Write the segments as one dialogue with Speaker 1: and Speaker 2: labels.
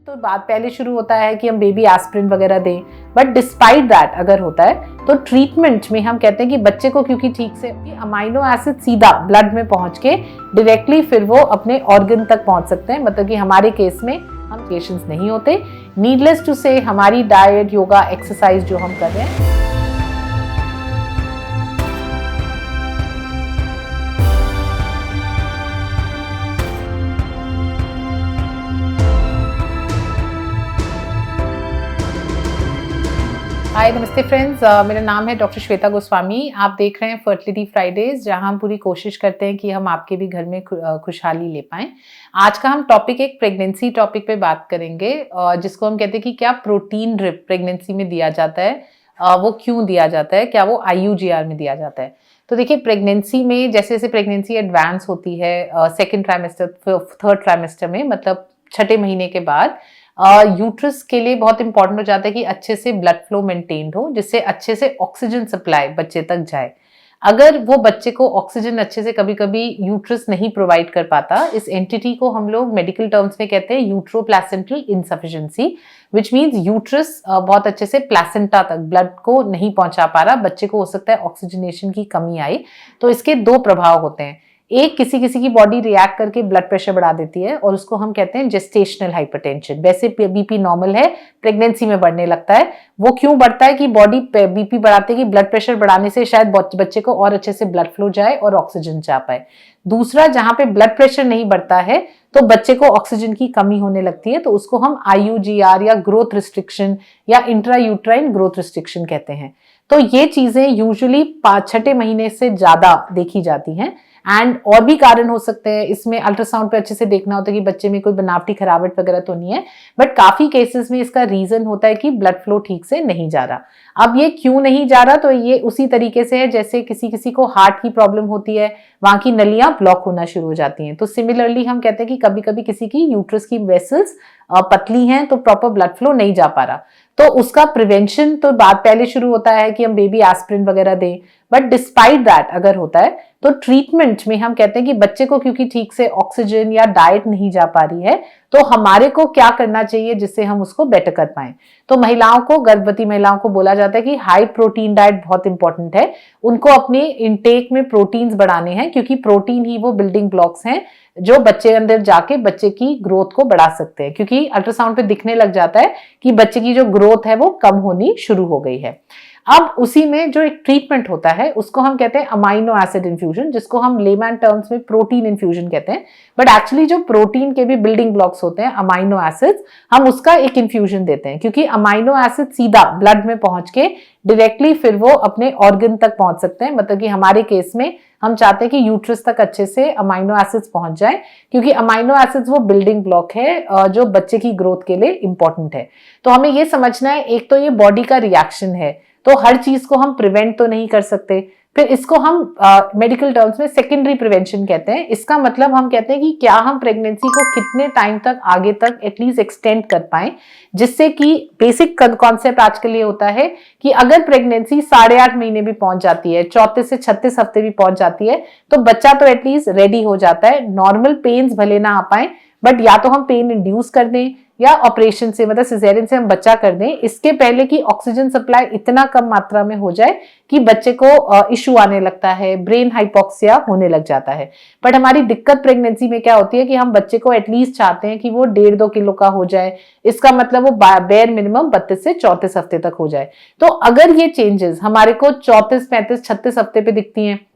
Speaker 1: तो बात पहले शुरू होता है कि हम बेबी एस्पिरिन वगैरह दें, बट डिस्पाइट दैट अगर होता है तो ट्रीटमेंट में हम कहते हैं कि बच्चे को क्योंकि ठीक से अमाइनो एसिड सीधा ब्लड में पहुंच के डायरेक्टली फिर वो अपने ऑर्गन तक पहुंच सकते हैं। मतलब कि हमारे केस में हम पेशेंट्स नहीं होते। नीडलेस टू से हमारी डाइट, योगा, एक्सरसाइज जो हम कर रहे हैं, हाय नमस्ते फ्रेंड्स, मेरा नाम है डॉक्टर श्वेता गोस्वामी। आप देख रहे हैं फर्टिलिटी फ्राइडेज, जहां हम पूरी कोशिश करते हैं कि हम आपके भी घर में खुशहाली ले पाएं। आज का हम टॉपिक एक प्रेगनेंसी टॉपिक पे बात करेंगे, जिसको हम कहते हैं कि क्या प्रोटीन ड्रिप प्रेगनेंसी में दिया जाता है, वो क्यों दिया जाता है, क्या वो IUGR में दिया जाता है। तो देखिए, प्रेगनेंसी में जैसे जैसे प्रेगनेंसी एडवांस होती है, सेकेंड ट्राइमेस्टर, थर्ड ट्राइमेस्टर में, मतलब छठे महीने के बाद यूट्रस के लिए बहुत इंपॉर्टेंट हो जाता है कि अच्छे से ब्लड फ्लो मेंटेन्ड हो, जिससे अच्छे से ऑक्सीजन सप्लाई बच्चे तक जाए। अगर वो बच्चे को ऑक्सीजन अच्छे से कभी कभी यूट्रस नहीं प्रोवाइड कर पाता, इस एंटिटी को हम लोग मेडिकल टर्म्स में कहते हैं यूट्रोप्लासेंटल इनसफिशिएंसी, विच मीन्स यूट्रस बहुत अच्छे से प्लासेंटा तक ब्लड को नहीं पहुंचा पा रहा, बच्चे को हो सकता है ऑक्सीजनेशन की कमी आई। तो इसके दो प्रभाव होते हैं। एक, किसी किसी की बॉडी रिएक्ट करके ब्लड प्रेशर बढ़ा देती है और उसको हम कहते हैं जेस्टेशनल हाइपरटेंशन। वैसे बीपी नॉर्मल है, प्रेगनेंसी में बढ़ने लगता है। वो क्यों बढ़ता है कि बॉडी बीपी बढ़ाते कि ब्लड प्रेशर बढ़ाने से शायद बच्चे को और अच्छे से ब्लड फ्लो जाए और ऑक्सीजन जा पाए। दूसरा, जहां पे ब्लड प्रेशर नहीं बढ़ता है तो बच्चे को ऑक्सीजन की कमी होने लगती है, तो उसको हम IUGR या ग्रोथ रिस्ट्रिक्शन या इंट्रा यूट्राइन ग्रोथ रिस्ट्रिक्शन कहते हैं। तो ये चीजें यूजुअली छठे महीने से ज्यादा देखी जाती हैं। एंड और भी कारण हो सकते हैं इसमें। अल्ट्रासाउंड पे अच्छे से देखना होता है कि बच्चे में कोई बनावटी खराबट वगैरह तो नहीं है, बट काफी केसेस में इसका रीजन होता है कि ब्लड फ्लो ठीक से नहीं जा रहा। अब ये क्यों नहीं जा रहा, तो ये उसी तरीके से है जैसे किसी किसी को हार्ट की प्रॉब्लम होती है, वहां की नलियां ब्लॉक होना शुरू हो जाती हैं। तो सिमिलरली हम कहते हैं कि कभी कभी किसी की यूट्रस की वेसल्स पतली हैं तो प्रॉपर ब्लड फ्लो नहीं जा पा रहा। तो उसका प्रिवेंशन तो बात पहले शुरू होता है कि हम बेबी एस्पिरिन वगैरह दें, बट डिस्पाइट दैट अगर होता है तो ट्रीटमेंट में हम कहते हैं कि बच्चे को क्योंकि ठीक से ऑक्सीजन या डाइट नहीं जा पा रही है, तो हमारे को क्या करना चाहिए जिससे हम उसको बेटर कर पाएं। तो महिलाओं को, गर्भवती महिलाओं को बोला जाता है कि हाई प्रोटीन डाइट बहुत इंपॉर्टेंट है। उनको अपने इंटेक में प्रोटीन्स बढ़ाने हैं, क्योंकि प्रोटीन ही वो बिल्डिंग ब्लॉक्स हैं जो बच्चे अंदर जाके बच्चे की ग्रोथ को बढ़ा सकते हैं। क्योंकि अल्ट्रासाउंड पे दिखने लग जाता है कि बच्चे की जो ग्रोथ है वो कम होनी शुरू हो गई है। अब उसी में जो एक ट्रीटमेंट होता है उसको हम कहते हैं अमाइनो एसिड इन्फ्यूजन, जिसको हम लेमैन टर्म्स में प्रोटीन इन्फ्यूजन कहते हैं। बट एक्चुअली जो प्रोटीन के भी बिल्डिंग ब्लॉक्स होते हैं, अमाइनो एसिड्स, हम उसका एक इन्फ्यूजन देते हैं, क्योंकि अमाइनो एसिड सीधा ब्लड में पहुंच के डायरेक्टली फिर वो अपने ऑर्गन तक पहुंच सकते हैं। मतलब कि हमारे केस में हम चाहते हैं कि यूट्रस तक अच्छे से अमाइनो एसिड्स पहुंच जाए, क्योंकि अमाइनो एसिड्स वो बिल्डिंग ब्लॉक है जो बच्चे की ग्रोथ के लिए इंपॉर्टेंट है। तो हमें ये समझना है, एक तो ये बॉडी का रिएक्शन है, तो हर चीज को हम प्रिवेंट तो नहीं कर सकते। फिर इसको हम मेडिकल टर्म्स में सेकेंडरी प्रिवेंशन कहते हैं। इसका मतलब हम कहते हैं कि क्या हम प्रेगनेंसी को कितने टाइम तक आगे तक एटलीस्ट एक्सटेंड कर पाएं, जिससे कि बेसिक कॉन्सेप्ट आज के लिए होता है कि अगर प्रेगनेंसी 8.5 महीने भी पहुंच जाती है, 34 से 36 हफ्ते भी पहुंच जाती है, तो बच्चा तो एटलीस्ट रेडी हो जाता है। नॉर्मल पेन्स भले ना आ पाए, बट या तो हम पेन इंड्यूस कर दें या ऑपरेशन से, मतलब सिजेरियन से हम बच्चा कर दें, इसके पहले कि ऑक्सीजन सप्लाई इतना कम मात्रा में हो जाए कि बच्चे को इश्यू आने लगता है, ब्रेन हाइपोक्सिया होने लग जाता है। बट हमारी दिक्कत प्रेगनेंसी में क्या होती है कि हम बच्चे को एटलीस्ट चाहते हैं कि वो 1.5-2 किलो का हो जाए। इसका मतलब वो बेयर मिनिमम 32 से 34 हफ्ते तक हो जाए। तो अगर ये चेंजेस हमारे को 34, 35, 36 हफ्ते पे दिखती हैं,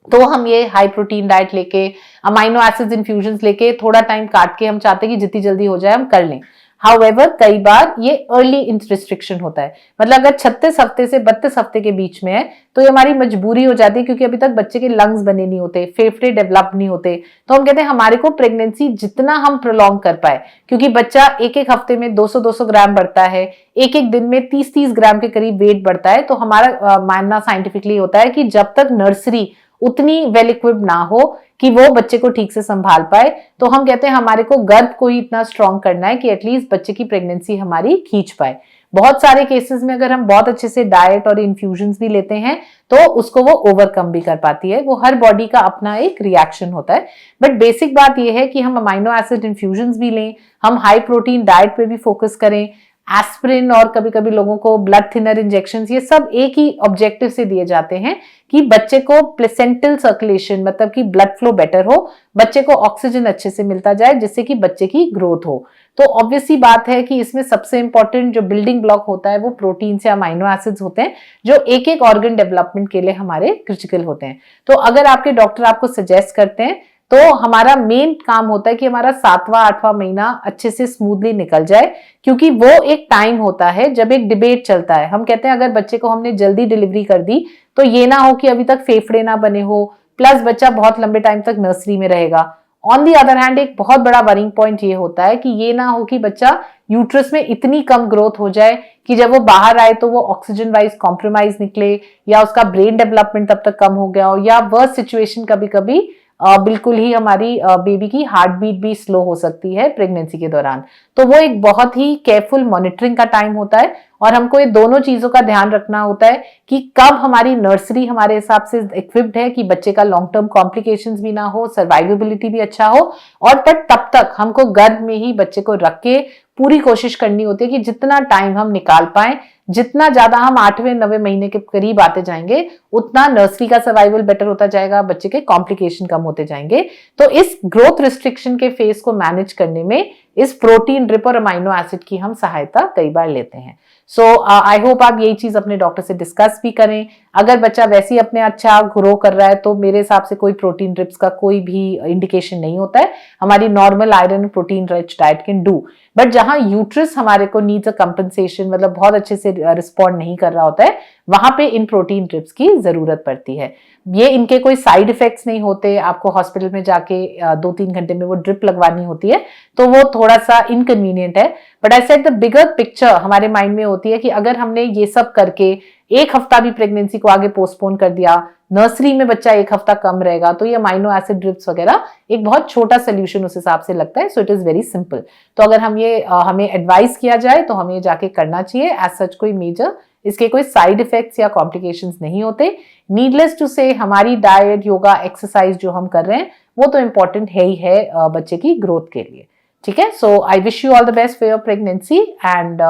Speaker 1: तो हम ये हाई प्रोटीन डाइट लेके, अमाइनो एसिड्स इन्फ्यूजन्स लेके, थोड़ा टाइम काट के हम चाहते हैं कि जितनी जल्दी हो जाए हम कर लें। हाउएवर कई बार ये अर्ली रिस्ट्रिक्शन होता है, मतलब अगर 36 हफ्ते से 32 हफ्ते के बीच में है तो ये हमारी मजबूरी हो जाती है, क्योंकि अभी तक बच्चे के लंग्स बने नहीं होते, फेफड़े डेवलप नहीं होते। तो हम कहते हैं हमारे को प्रेगनेंसी जितना हम प्रोलॉन्ग कर पाए, क्योंकि बच्चा एक एक हफ्ते में 200-200 ग्राम बढ़ता है, एक एक दिन में 30-30 ग्राम के करीब वेट बढ़ता है। तो हमारा मानना साइंटिफिकली होता है कि जब तक नर्सरी उतनी वेल इक्विप्ड ना हो कि वो बच्चे को ठीक से संभाल पाए। तो हम कहते हैं हमारे को गर्भ को ही इतना स्ट्रांग करना है कि एटलीस्ट बच्चे की प्रेगनेंसी हमारी खींच पाए। बहुत सारे केसेस में अगर हम बहुत अच्छे से डाइट और इन्फ्यूजन्स भी लेते हैं तो उसको वो ओवरकम भी कर पाती है। वो हर बॉडी का अपना एक रिएक्शन होता है, बट बेसिक बात ये है कि हम अमाइनो एसिड इन्फ्यूजन्स भी लें, हम हाई प्रोटीन डाइट पे भी फोकस करें, एस्पिरिन और कभी कभी लोगों को ब्लड थिनर इंजेक्शन, ये सब एक ही ऑब्जेक्टिव से दिए जाते हैं कि बच्चे को प्लेसेंटल सर्कुलेशन मतलब कि ब्लड फ्लो बेटर हो, बच्चे को ऑक्सीजन अच्छे से मिलता जाए जिससे कि बच्चे की ग्रोथ हो। तो ऑब्वियसली बात है कि इसमें सबसे इंपॉर्टेंट जो बिल्डिंग ब्लॉक होता है वो प्रोटीन से अमाइनो एसिड्स होते हैं जो एक एक ऑर्गन डेवलपमेंट के लिए हमारे क्रिटिकल होते हैं। तो अगर आपके डॉक्टर आपको सजेस्ट करते हैं तो हमारा मेन काम होता है कि हमारा 7वां 8वां महीना अच्छे से स्मूथली निकल जाए, क्योंकि वो एक टाइम होता है जब एक डिबेट चलता है। हम कहते हैं अगर बच्चे को हमने जल्दी डिलीवरी कर दी तो ये ना हो कि अभी तक फेफड़े ना बने हो, प्लस बच्चा बहुत लंबे टाइम तक नर्सरी में रहेगा। ऑन दी अदर हैंड एक बहुत बड़ा वरिंग पॉइंट ये होता है कि ये ना हो कि बच्चा यूट्रस में इतनी कम ग्रोथ हो जाए कि जब वो बाहर आए तो वो ऑक्सीजन वाइज कॉम्प्रोमाइज निकले, या उसका ब्रेन डेवलपमेंट तब तक कम हो गया हो, या वर्स्ट सिचुएशन कभी कभी बिल्कुल ही हमारी बेबी की हार्ट बीट भी स्लो हो सकती है प्रेगनेंसी के दौरान। तो वो एक बहुत ही केयरफुल मॉनिटरिंग का टाइम होता है और हमको ये दोनों चीजों का ध्यान रखना होता है कि कब हमारी नर्सरी हमारे हिसाब से इक्विप्ड है कि बच्चे का लॉन्ग टर्म कॉम्प्लिकेशंस भी ना हो, सर्वाइवेबिलिटी भी अच्छा हो, और तब तक हमको गर्भ में ही बच्चे को रख के पूरी कोशिश करनी होती है कि जितना टाइम हम निकाल पाए, जितना ज्यादा हम 8वें 9वें महीने के करीब आते जाएंगे उतना नर्सरी का सर्वाइवल बेटर होता जाएगा, बच्चे के कॉम्प्लिकेशन कम होते जाएंगे। तो इस ग्रोथ रिस्ट्रिक्शन के फेज को मैनेज करने में इस प्रोटीन ड्रिप और अमाइनो एसिड की हम सहायता कई बार लेते हैं। सो आई होप आप यही चीज अपने डॉक्टर से डिस्कस भी करें। अगर बच्चा वैसे ही अपने अच्छा ग्रो कर रहा है तो मेरे हिसाब से कोई प्रोटीन ड्रिप्स का कोई भी इंडिकेशन नहीं होता है। हमारी normal iron protein rich diet can do, but जहां यूट्रस हमारे को नीड्स अ कंपनसेशन मतलब बहुत अच्छे से रिस्पॉन्ड नहीं कर रहा होता है, वहां पे इन प्रोटीन ड्रिप्स की जरूरत पड़ती है। ये इनके कोई साइड इफेक्ट्स नहीं होते, आपको हॉस्पिटल में जाके 2-3 घंटे में वो ड्रिप लगवानी होती है तो वो थोड़ा सा इनकन्वीनियंट है, but I said the bigger picture हमारे माइंड में होती है कि अगर हमने ये सब करके एक हफ्ता भी प्रेगनेंसी को आगे पोस्टपोन कर दिया, नर्सरी में बच्चा एक हफ्ता कम रहेगा, तो ये अमाइनो एसिड ड्रिप्स वगैरह एक बहुत छोटा सोल्यूशन उस हिसाब से लगता है। So it is very simple. तो अगर हम ये हमें एडवाइस किया जाए तो हमें जाके करना चाहिए। एज सच कोई मेजर इसके कोई साइड इफेक्ट्स या कॉम्प्लिकेशंस नहीं होते। नीडलेस टू से हमारी डाइट, योगा, एक्सरसाइज जो हम कर रहे हैं वो तो इंपॉर्टेंट है ही है बच्चे की ग्रोथ के लिए। ठीक है, so I wish you all the best for your pregnancy and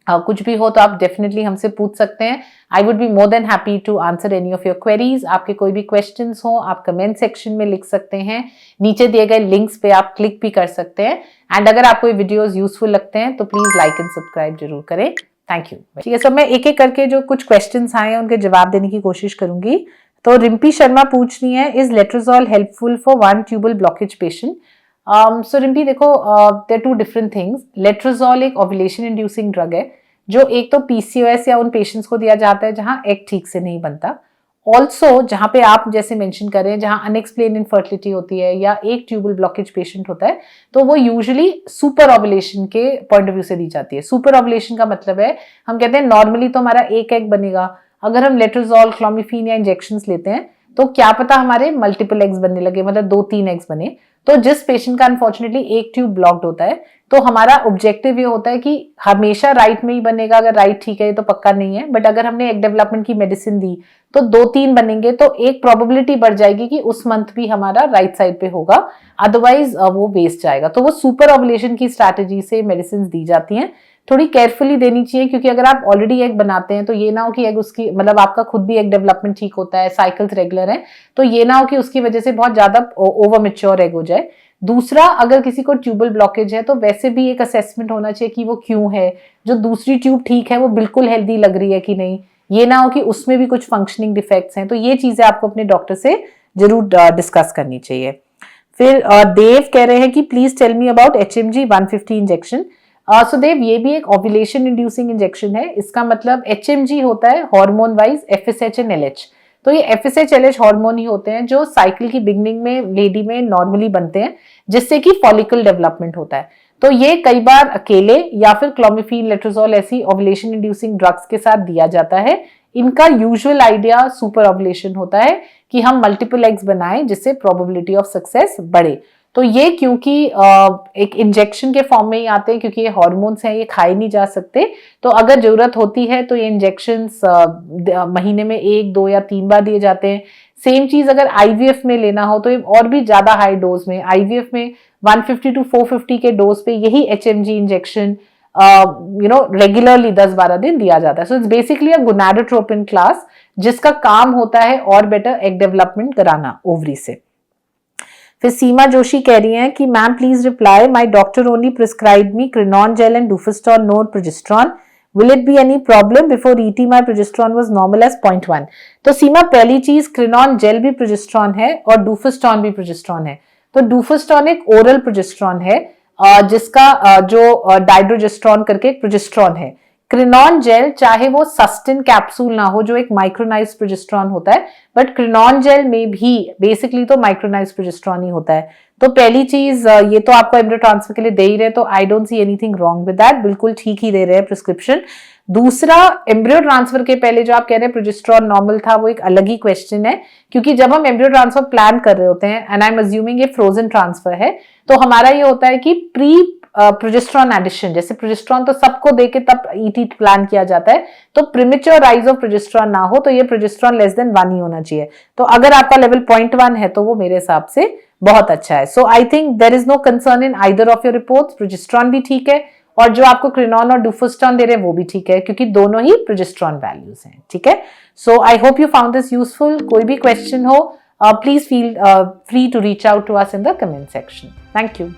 Speaker 1: कुछ भी हो तो आप डेफिनेटली हमसे पूछ सकते हैं। I would be more than happy to answer any of your queries. आपके कोई भी क्वेश्चंस हो आप कमेंट सेक्शन में लिख सकते हैं, नीचे दिए गए लिंक्स पे आप क्लिक भी कर सकते हैं। एंड अगर आपको ये वीडियोस यूजफुल लगते हैं तो प्लीज लाइक एंड सब्सक्राइब जरूर करें। Thank you. ठीक है, सब मैं एक एक करके जो कुछ क्वेश्चंस आए हैं उनके जवाब देने की कोशिश करूंगी। तो रिम्पी शर्मा पूछ रही है, is letrozole helpful for 1 tubal blockage patient? So Rimpi देखो, देयर 2 डिफरेंट थिंग्स। लेट्रोजोल एक ओव्यूलेशन इंड्यूसिंग ड्रग है जो एक तो पीसीओएस या उन पेशेंट्स को दिया जाता है जहां एग ठीक से नहीं बनता, ऑल्सो जहां पे आप जैसे मेंशन कर रहे हैं जहां अनएक्सप्लेन इनफर्टिलिटी होती है या एक ट्यूबल ब्लॉकेज पेशेंट होता है, तो वो यूजुअली सुपर ओव्यूलेशन के पॉइंट ऑफ व्यू से दी जाती है। सुपर ओव्यूलेशन का मतलब है, हम कहते हैं नॉर्मली तो हमारा एक एग बनेगा, अगर हम लेट्रोजोल, क्लोमिफीन या इंजेक्शंस लेते हैं तो क्या पता हमारे मल्टीपल एग्स बनने लगे, मतलब 2-3 एग्स बने। तो जिस पेशेंट का अनफॉर्चुनेटली एक ट्यूब ब्लॉक्ड होता है तो हमारा ऑब्जेक्टिव ये होता है कि हमेशा राइट में ही बनेगा, अगर राइट ठीक है तो पक्का नहीं है, बट अगर हमने एग डेवलपमेंट की मेडिसिन दी तो 2-3 बनेंगे तो एक प्रोबेबिलिटी बढ़ जाएगी कि उस मंथ भी हमारा राइट साइड पे होगा, अदरवाइज वो वेस्ट जाएगा। तो वो सुपर ओव्यूलेशन की स्ट्रैटेजी से मेडिसिन दी जाती हैं, थोड़ी केयरफुली देनी चाहिए, क्योंकि अगर आप ऑलरेडी एग बनाते हैं तो ये ना हो कि एग उसकी मतलब आपका खुद भी एग डेवलपमेंट ठीक होता है, साइकिल्स रेगुलर है, तो ये ना हो कि उसकी वजह से बहुत ज्यादा ओवर मैच्योर एग हो जाए। दूसरा, अगर किसी को ट्यूबल ब्लॉकेज है तो वैसे भी एक असेसमेंट होना चाहिए कि वो क्यों है, जो दूसरी ट्यूब ठीक है वो बिल्कुल हेल्दी लग रही है कि नहीं, ये ना हो कि उसमें भी कुछ फंक्शनिंग डिफेक्ट्स हैं। तो ये चीजें आपको अपने डॉक्टर से जरूर डिस्कस करनी चाहिए। फिर देव कह रहे हैं कि please tell me about HMG 150 injection. So Dev, ये भी एक ओव्यूलेशन इंड्यूसिंग इंजेक्शन है। इसका मतलब HMG होता है hormone wise FSH and LH। तो ये FSH LH हार्मोन ही होते हैं जो साइकिल की बिगनिंग में लेडी में नॉर्मली बनते हैं, जिससे कि फॉलिकल डेवलपमेंट होता है। तो ये कई बार अकेले या फिर क्लोमिफेन, लेट्रोजोल ऐसी ओवुलेशन इंड्यूसिंग ड्रग्स के साथ दिया जाता है। इनका यूजुअल आइडिया सुपर ओवुलेशन होता है कि हम मल्टीपल एग्स बनाएं जिससे प्रोबेबिलिटी ऑफ सक्सेस बढ़े। तो ये क्योंकि एक इंजेक्शन के फॉर्म में ही आते हैं, क्योंकि ये हार्मोन्स हैं, ये खाए नहीं जा सकते, तो अगर जरूरत होती है तो ये इंजेक्शंस महीने में 1, 2 या 3 बार दिए जाते हैं। सेम चीज अगर आईवीएफ में लेना हो तो ये और भी ज्यादा हाई डोज में, आईवीएफ में 150 to 450 के डोज पे यही एचएमजी इंजेक्शन रेगुलरली 10-12 दिन दिया जाता है। So it's basically a gonadotropin class जिसका काम होता है और बेटर एग डेवलपमेंट कराना ओवरी से। फिर सीमा जोशी कह रही हैं कि ma'am please reply, my doctor only prescribe me Crinone gel and Duphaston, no progesterone, will it be any problem, before ET my progesterone was normal as 0.1। तो सीमा, पहली चीज, क्रिनॉन जेल भी प्रोजेस्टेरॉन है और डुफेस्टॉन भी प्रोजेस्टेरॉन है। तो डुफेस्टॉन एक ओरल प्रोजेस्टेरॉन है जिसका जो डाइड्रोजेस्ट्रॉन करके एक प्रोजेस्टेरॉन है। क्रिनॉन जेल चाहे वो सस्टेन कैप्सूल ना हो जो एक माइक्रोनाइज प्रोजेस्टेरॉन होता है, बट क्रिनॉन जेल में भी बेसिकली तो माइक्रोनाइज प्रोजेस्टेरॉन ही होता है। तो पहली चीज, ये तो आपको एम्ब्रियो ट्रांसफर के लिए दे ही रहे, तो I don't see anything wrong with that, बिल्कुल ठीक ही दे रहे हैं प्रिस्क्रिप्शन। दूसरा, एम्ब्रियो ट्रांसफर के पहले जो आप कह रहे हैं प्रोजेस्टेरॉन नॉर्मल था, वो एक अलग ही क्वेश्चन है, क्योंकि जब हम एम्ब्रियो ट्रांसफर प्लान कर रहे होते हैं, एंड आई एम अज्यूमिंग ये फ्रोजन ट्रांसफर है, तो हमारा ये होता है कि प्री प्रोजेस्टेरॉन एडिशन, जैसे प्रोजेस्टेरॉन तो सबको देके तब ईटी प्लान किया जाता है, तो प्रीमेच्योर राइज ऑफ प्रोजेस्टेरॉन ना हो, तो ये प्रोजेस्टेरॉन लेस देन 1 ही होना चाहिए। तो अगर आपका लेवल 0.1 है तो वो मेरे हिसाब से बहुत अच्छा है। So I think there is no concern in either of your reports. Progesterone भी ठीक है और जो आपको क्रिनॉन और डुफेस्टॉन दे रहे हैं वो भी ठीक है, क्योंकि दोनों ही प्रोजेस्टेरॉन वैल्यूज हैं। ठीक है, so I hope you found this useful. कोई भी क्वेश्चन हो, please feel free to reach out to us in the comment section. Thank you.